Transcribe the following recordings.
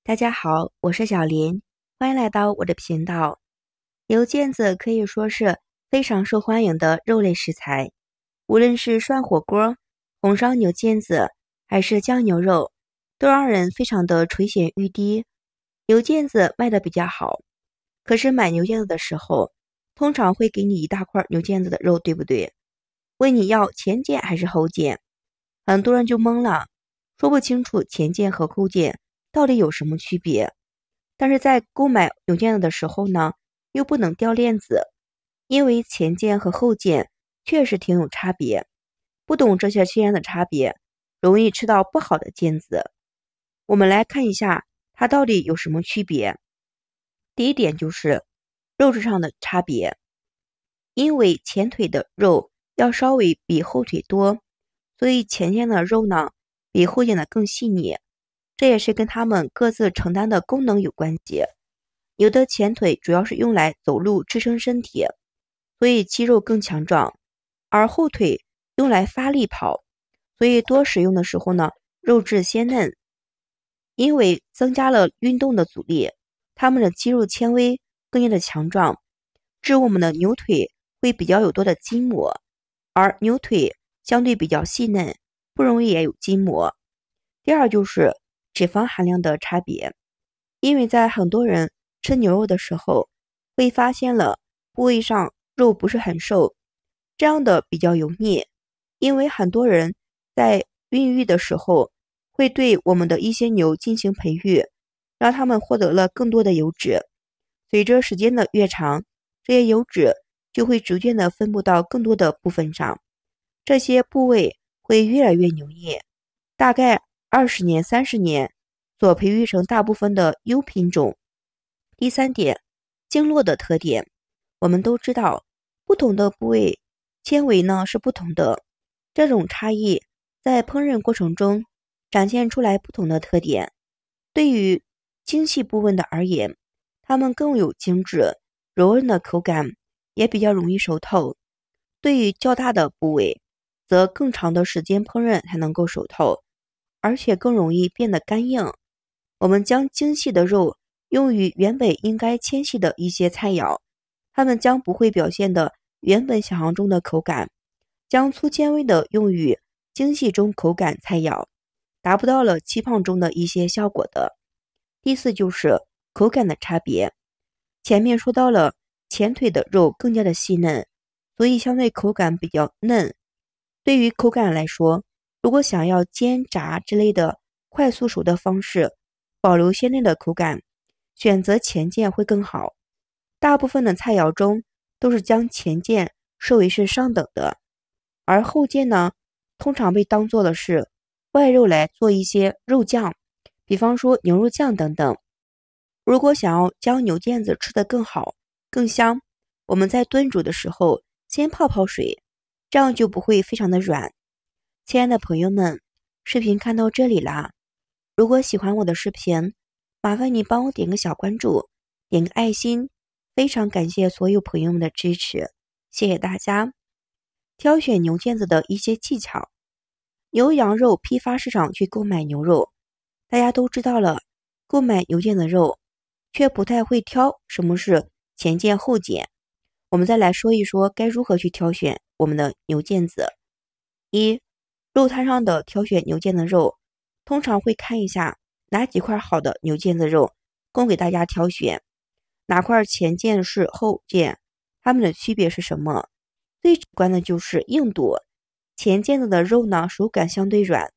大家好，我是小林，欢迎来到我的频道。牛腱子可以说是非常受欢迎的肉类食材，无论是涮火锅、红烧牛腱子，还是酱牛肉，都让人非常的垂涎欲滴。牛腱子卖的比较好，可是买牛腱子的时候，通常会给你一大块牛腱子的肉，对不对？问你要前腱还是后腱，很多人就懵了，说不清楚前腱和后腱到底有什么区别。但是在购买牛腱子的时候呢，又不能掉链子，因为前腱和后腱确实挺有差别。不懂这些天然的差别，容易吃到不好的腱子。我们来看一下它到底有什么区别。第一点就是肉质上的差别，因为前腿的肉要稍微比后腿多，所以前腱的肉呢比后腱的更细腻，这也是跟它们各自承担的功能有关系。牛的前腿主要是用来走路支撑身体，所以肌肉更强壮，而后腿用来发力跑，所以多使用的时候呢，肉质鲜嫩。因为增加了运动的阻力，它们的肌肉纤维更加的强壮，致我们的牛腿会比较有多的筋膜，而牛腿相对比较细嫩，不容易也有筋膜。第二就是脂肪含量的差别，因为在很多人吃牛肉的时候，会发现了部位上肉不是很瘦，这样的比较油腻。因为很多人在孕育的时候，会对我们的一些牛进行培育，让它们获得了更多的油脂。随着时间的越长，这些油脂就会逐渐的分布到更多的部分上，这些部位会越来越油腻，大概20年、30年所培育成大部分的优品种。第三点，经络的特点。我们都知道，不同的部位纤维呢是不同的，这种差异在烹饪过程中展现出来不同的特点。对于精细部分的而言，它们更有精致、柔韧的口感，也比较容易熟透。对于较大的部位，则更长的时间烹饪才能够熟透，而且更容易变得干硬。我们将精细的肉用于原本应该纤细的一些菜肴，它们将不会表现的原本想象中的口感，将粗纤维的用于精细中口感菜肴，达不到了期胖中的一些效果的。第四就是口感的差别。前面说到了前腿的肉更加的细嫩，所以相对口感比较嫩。对于口感来说，如果想要煎炸之类的快速熟的方式，保留鲜嫩的口感，选择前腱会更好。大部分的菜肴中都是将前腱视为是上等的，而后腱呢，通常被当做的是外肉来做一些肉酱，比方说牛肉酱等等。如果想要将牛腱子吃得更好、更香，我们在炖煮的时候先泡泡水，这样就不会非常的软。亲爱的朋友们，视频看到这里啦，如果喜欢我的视频，麻烦你帮我点个小关注，点个爱心，非常感谢所有朋友们的支持，谢谢大家。挑选牛腱子的一些技巧。牛羊肉批发市场去购买牛肉，大家都知道了，购买牛腱的肉，却不太会挑什么是前腱后腱。我们再来说一说该如何去挑选我们的牛腱子。一、肉摊上的挑选牛腱的肉，通常会看一下哪几块好的牛腱子肉供给大家挑选，哪块前腱是后腱，它们的区别是什么？最直观的就是硬度，前腱子的肉呢手感相对软，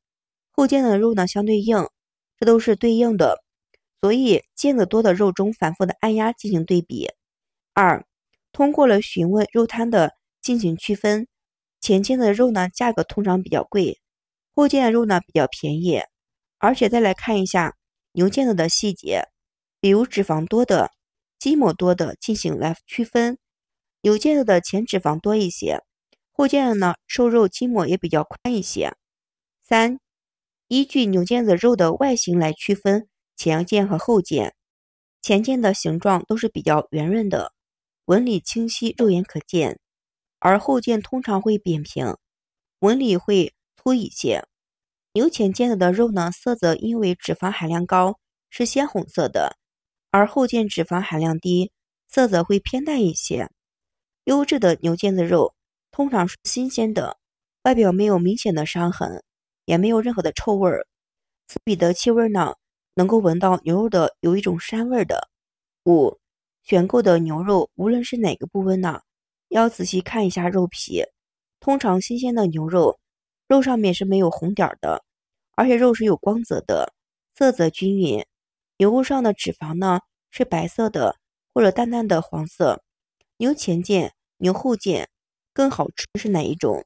后腱的肉呢相对硬，这都是对应的，所以腱子多的肉中反复的按压进行对比。二、通过了询问肉摊的进行区分，前腱的肉呢价格通常比较贵，后腱的肉呢比较便宜，而且再来看一下牛腱子的细节，比如脂肪多的、筋膜多的进行来区分。牛腱子的前脂肪多一些，后腱的呢瘦肉筋膜也比较宽一些。三、依据牛腱子肉的外形来区分前腱和后腱，前腱的形状都是比较圆润的，纹理清晰，肉眼可见，而后腱通常会扁平，纹理会粗一些。牛前腱子的肉呢，色泽因为脂肪含量高，是鲜红色的，而后腱脂肪含量低，色泽会偏淡一些。优质的牛腱子肉通常是新鲜的，外表没有明显的伤痕，也没有任何的臭味儿。刺鼻的气味呢，能够闻到牛肉的有一种膻味的。5. 选购的牛肉无论是哪个部位呢，要仔细看一下肉皮。通常新鲜的牛肉，肉上面是没有红点的，而且肉是有光泽的，色泽均匀。牛肉上的脂肪呢是白色的或者淡淡的黄色。牛前腱、牛后腱更好吃是哪一种？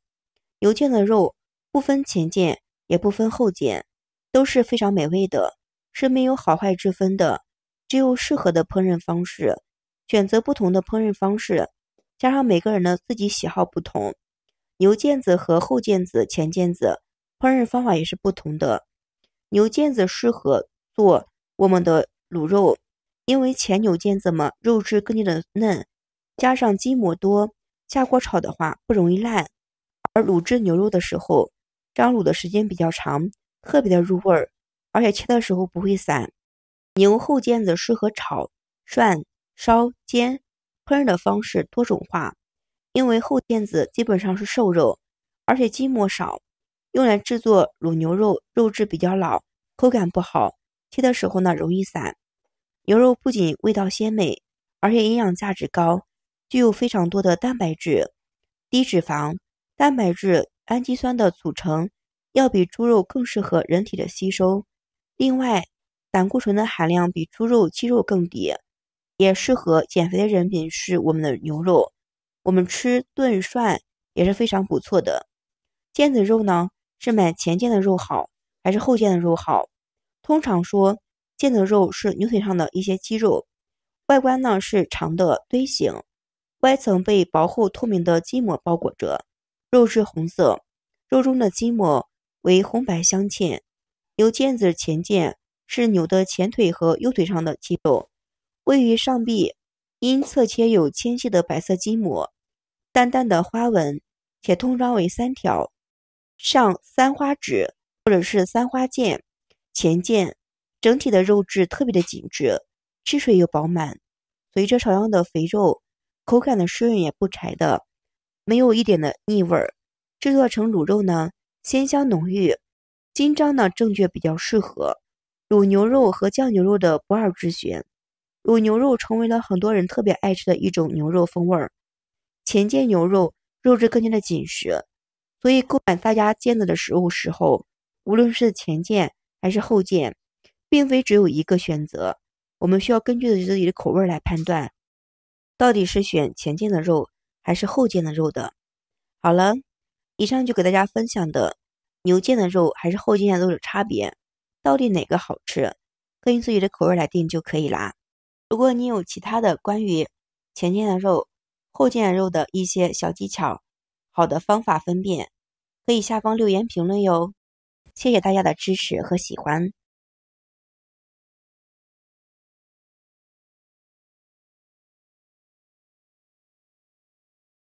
牛腱的肉不分前腱也不分后腱，都是非常美味的，是没有好坏之分的，只有适合的烹饪方式。选择不同的烹饪方式，加上每个人的自己喜好不同，牛腱子和后腱子、前腱子烹饪方法也是不同的。牛腱子适合做我们的卤肉，因为前牛腱子嘛，肉质更加的嫩，加上筋膜多，下锅炒的话不容易烂。而卤制牛肉的时候，这样卤的时间比较长，特别的入味儿，而且切的时候不会散。牛后腱子适合炒、涮、烧、煎，烹饪的方式多种化。因为后腱子基本上是瘦肉，而且筋膜少，用来制作卤牛肉，肉质比较老，口感不好，切的时候呢容易散。牛肉不仅味道鲜美，而且营养价值高，具有非常多的蛋白质、低脂肪、蛋白质、氨基酸的组成，要比猪肉更适合人体的吸收。另外，胆固醇的含量比猪肉、鸡肉更低，也适合减肥的人品是我们的牛肉。我们吃炖涮也是非常不错的。腱子肉呢，是买前腱的肉好，还是后腱的肉好？通常说，腱子肉是牛腿上的一些肌肉，外观呢是长的锥形，外层被薄厚透明的筋膜包裹着，肉质红色，肉中的筋膜为红白相间。牛腱子前腱是牛的前腿和右腿上的肌肉，位于上臂，因侧切有纤细的白色筋膜，淡淡的花纹，且通常为3条，上三花趾或者是三花腱。前腱整体的肉质特别的紧致，汁水又饱满，随着少量的肥肉，口感的湿润也不柴的，没有一点的腻味儿。制作成卤肉呢，鲜香浓郁，筋章呢正确比较适合。卤牛肉和酱牛肉的不二之选，卤牛肉成为了很多人特别爱吃的一种牛肉风味儿。前腱牛肉肉质更加的紧实，所以购买大家腱子的食物时候，无论是前腱还是后腱，并非只有一个选择，我们需要根据自己的口味来判断，到底是选前腱的肉还是后腱的肉的。好了，以上就给大家分享的牛腱的肉还是后腱的肉的差别，到底哪个好吃，根据自己的口味来定就可以啦。如果你有其他的关于前腱的肉、后腱的肉的一些小技巧，好的方法分辨，可以下方留言评论哟。谢谢大家的支持和喜欢。